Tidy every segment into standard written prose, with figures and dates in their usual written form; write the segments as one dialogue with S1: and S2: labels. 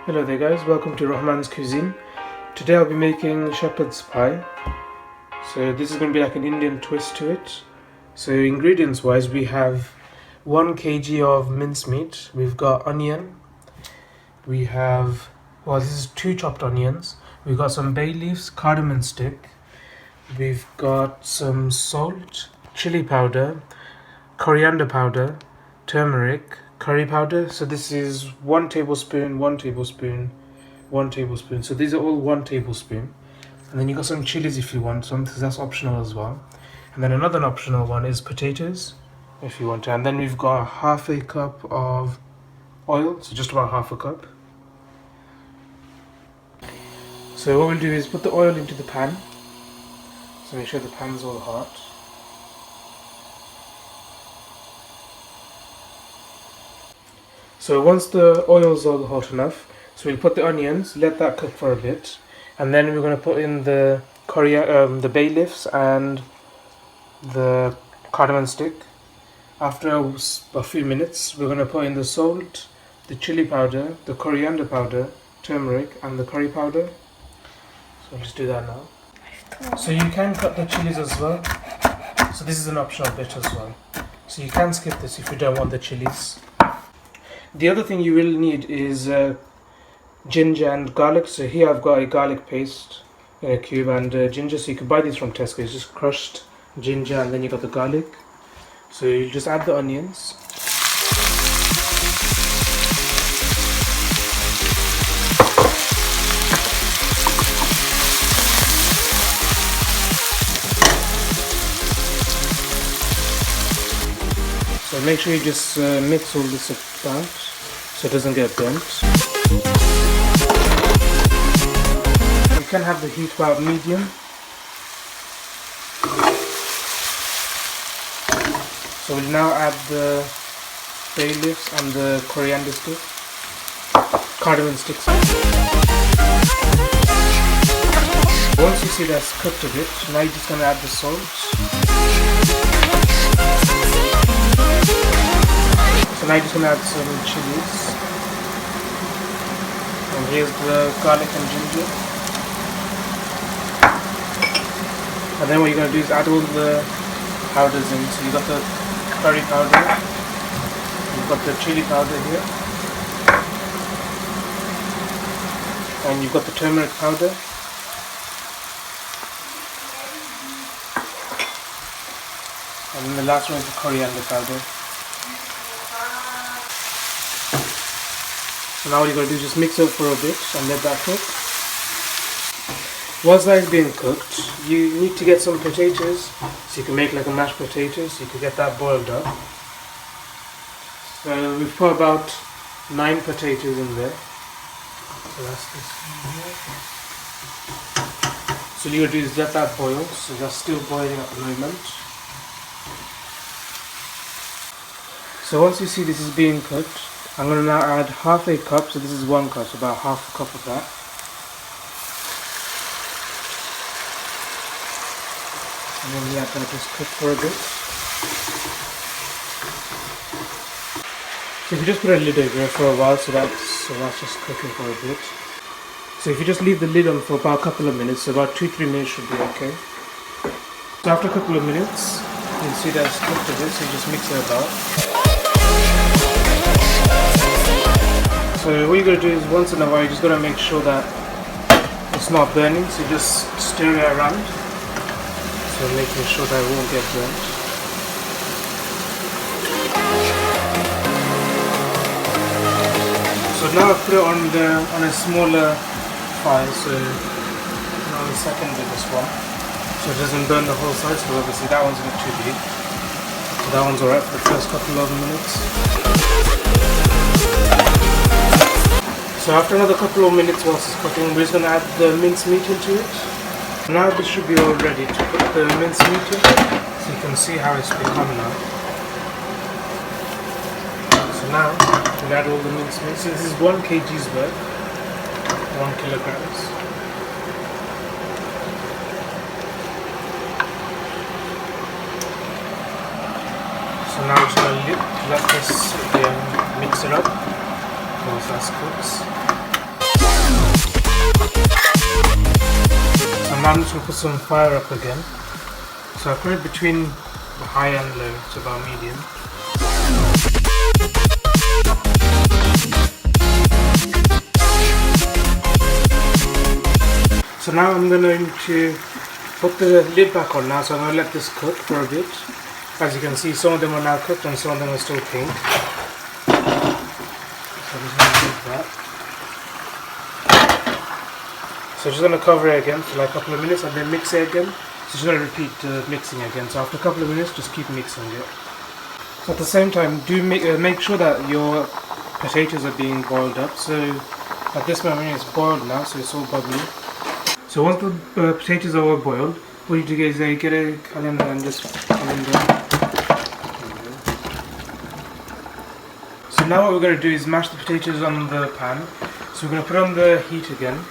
S1: Hello there guys, welcome to Rahman's Cuisine. Today I'll be making shepherd's pie. So this is going to be like an Indian twist to it. So ingredients wise, we have 1 kg of minced meat. We've got onion. We have, this is 2 chopped onions. We've got some bay leaves, cardamom stick. We've got some salt, chili powder, coriander powder, turmeric, curry powder. So this is 1 tablespoon, 1 tablespoon, 1 tablespoon. So these are all 1 tablespoon. And then you got some chilies if you want some, because that's optional as well. And then another optional one is potatoes, if you want to. And then we've got half a cup of oil, so just about half a cup. So what we'll do is put the oil into the pan. So make sure the pan's all hot. So once the oil's all hot enough, so we'll put the onions, let that cook for a bit, and then we're going to put in the bay leaves and the cardamom stick. After a few minutes, we're going to put in the salt, the chili powder, the coriander powder, turmeric, and the curry powder. So let's do that now. So you can cut the chilies as well. So this is an optional bit as well. So you can skip this if you don't want the chilies. The other thing you will need is ginger and garlic. So here I've got a garlic paste in a cube and ginger. So you can buy these from Tesco. It's just crushed ginger and then you got the garlic. So you just add the onions. So make sure you just mix all this about so it doesn't get burnt. You can have the heat about medium. So we'll now add the bay leaves and the coriander stick, cardamom sticks. Once you see that's cooked a bit, now you're just going to add the salt. So now you're just going to add some chilies. And here's the garlic and ginger. And then what you're going to do is add all the powders in. So you've got the curry powder, you've got the chili powder here, and you've got the turmeric powder. And then the last one is the coriander powder. So now what you're going to do is just mix it up for a bit and let that cook. Once that is being cooked, you need to get some potatoes, so you can make like a mashed potato, so you can get that boiled up. So we've put about 9 potatoes in there. So that's this one here. So what you're going to do is let that boil, so that's still boiling at the moment. So once you see this is being cooked, I'm going to now add half a cup, so this is 1 cup, so about half a cup of that. And then let that just cook for a bit. So if you just put a lid over it for a while, so that's just cooking for a bit. So if you just leave the lid on for about a couple of minutes, so about 2-3 minutes should be okay. So after a couple of minutes, you'll see that it's cooked a bit, so you just mix it about. So what you're going to do is once in a while, you're just going to make sure that it's not burning, so you just stir it around. So making sure that it won't get burnt. So now I've put it on a smaller fire, so on the second biggest one, so it doesn't burn the whole side. So obviously that one's a bit too big. So that one's alright for the first couple of minutes. So after another couple of minutes whilst it's cooking, we're just going to add the minced meat into it. Now this should be all ready to put the minced meat in, so you can see how it's become now. So now we'll add all the minced meat. So this is 1 kg's worth, 1 kilograms. So now we're just going to let this mix it up once that cooks. So now I'm just going to put some fire up again. So I put it between the high and low, so about medium. So now I'm going to put the lid back on now, so I'm going to let this cook for a bit. As you can see, some of them are now cooked and some of them are still pink. So I'm just going to do that. So I'm just going to cover it again for like a couple of minutes and then mix it again. So just going to repeat mixing again. So after a couple of minutes, just keep mixing it. So at the same time, do make sure that your potatoes are being boiled up. So at this moment it's boiled now, so it's all bubbly. So once the potatoes are all boiled, what you do is get a calendar and just calendar. So now what we're going to do is mash the potatoes on the pan. So we're going to put on the heat again.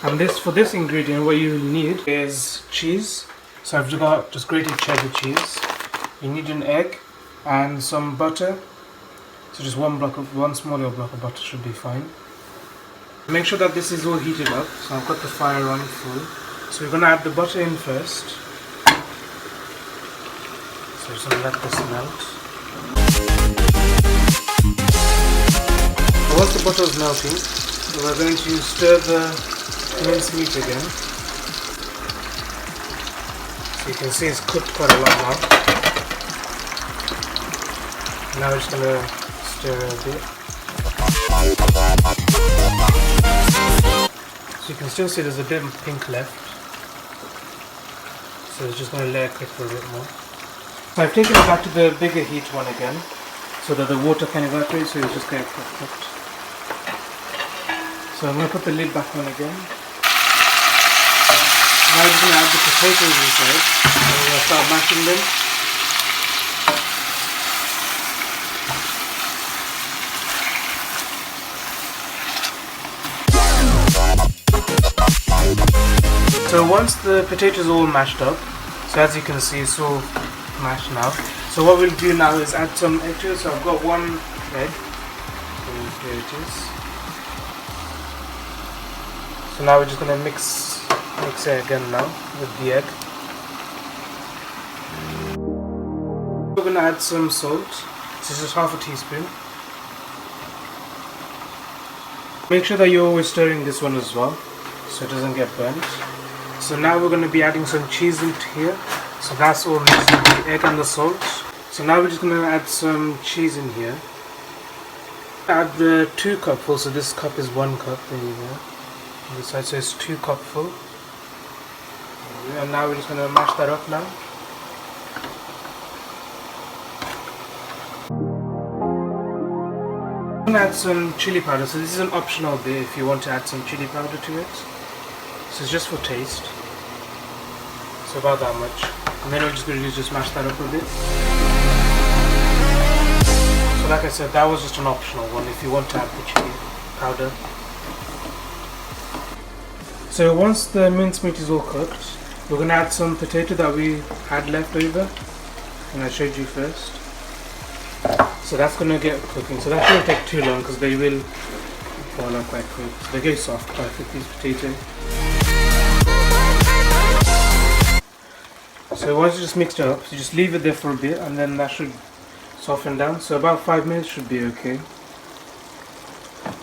S1: And for this ingredient, what you need is cheese. So I've got just grated cheddar cheese. You need an egg and some butter. So just one smaller block of butter should be fine. Make sure that this is all heated up. So I've got the fire on full. So we're going to add the butter in first. So just going to let this melt. So once the butter is melting, we're going to stir the minced meat again. So you can see it's cooked quite a lot now. Now we're just going to stir it a bit. So you can still see there's a bit of pink left. So it's just going to let it cook for a bit more. So I've taken it back to the bigger heat one again, so that the water can evaporate, so it's just going to cook. So I'm going to put the lid back on again. Now I'm just going to add the potatoes inside, and we're going to start mashing them. So once the potatoes are all mashed up, so as you can see it's all mashed now. So what we'll do now is add some egg to it. So I've got one egg. So here it is. So now we're just going to mix it again now with the egg. We're going to add some salt. This is just half a teaspoon. Make sure that you're always stirring this one as well, so it doesn't get burnt. So now we're going to be adding some cheese into here. So that's all mixed with the egg and the salt. So now we're just going to add some cheese in here. Add the 2 cupfuls. So this cup is 1 cup. There you go. On this side, so it's 2 cupful. And now we're just going to mash that up now. I'm going to add some chili powder. So this is an optional bit if you want to add some chili powder to it. So it's just for taste. So about that much. And then we're just going to just mash that up a bit. So like I said, that was just an optional one if you want to add the chili powder. So once the minced meat is all cooked, we're going to add some potato that we had left over, and I showed you first. So that's going to get cooking. So that shouldn't take too long because they will boil up quite quick. So they get soft quite quick, these potatoes. So once you just mixed it up, so just leave it there for a bit and then that should soften down. So about 5 minutes should be okay.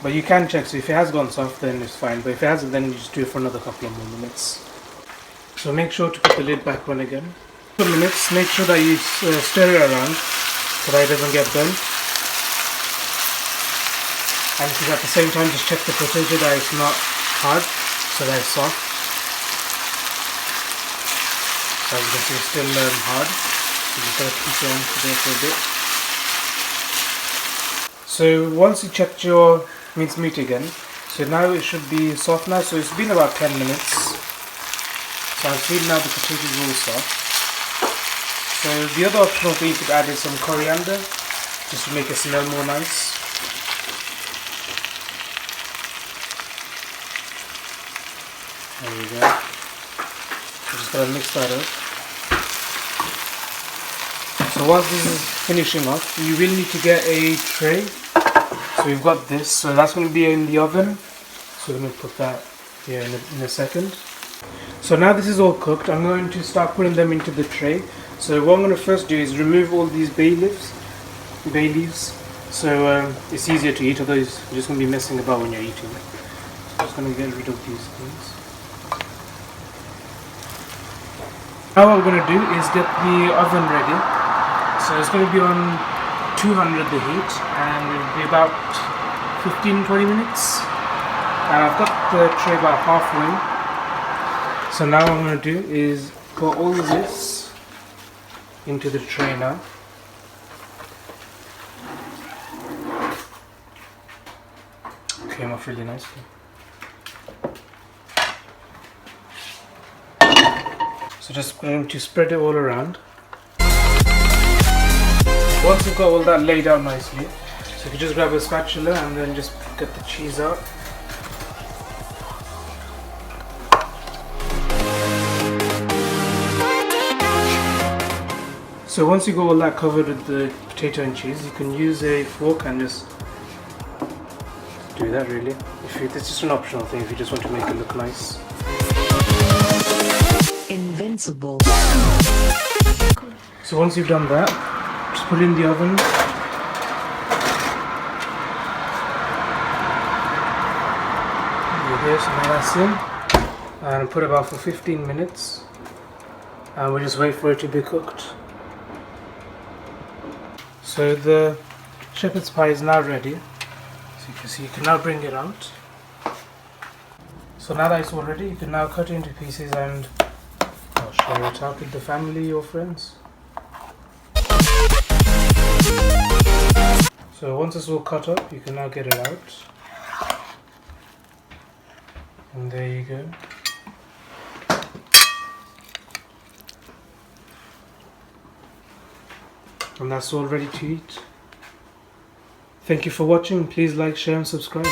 S1: But you can check, so if it has gone soft then it's fine. But if it hasn't, then you just do it for another couple of more minutes. So make sure to put the lid back on again. 2 minutes, make sure that you stir it around so that it doesn't get burnt. And at the same time just check the potato that it's not hard, so that it's soft. So as you can see it's still hard, so just gotta keep it on there for a bit. So once you checked your minced meat again, so now it should be soft now, so it's been about 10 minutes. So I've seen now the potatoes are all soft. So the other optional thing you could add is some coriander, just to make it smell more nice. There we go. So just gotta mix that up. So once this is finishing off, you will need to get a tray. So we've got this, so that's going to be in the oven. So So let me put that here in a second. So now this is all cooked, I'm going to start putting them into the tray. So what I'm going to first do is remove all these bay leaves, so it's easier to eat, otherwise you're just going to be messing about when you're eating. So I'm just going to get rid of these things. Now what I'm going to do is get the oven ready. So it's going to be on 200 the heat, and it'll be about 15-20 minutes. And I've got the tray about halfway. So now what I'm going to do is put all of this into the tray now. Came off really nicely. So just going to spread it all around. Once you've got all that laid out nicely, so you can just grab a spatula and then just get the cheese out. So once you got all that covered with the potato and cheese, you can use a fork and just do that really. It's just an optional thing if you just want to make it look nice.
S2: Invincible.
S1: So once you've done that, just put it in the oven. There you go, so now that's in. And put it about for 15 minutes. And we'll just wait for it to be cooked. So the shepherd's pie is now ready. So you can see, you can now bring it out. So now that it's all ready, you can now cut it into pieces and share it out with the family or friends. So once it's all cut up, you can now get it out. And there you go. And that's all ready to eat. Thank you for watching. Please like, share and subscribe.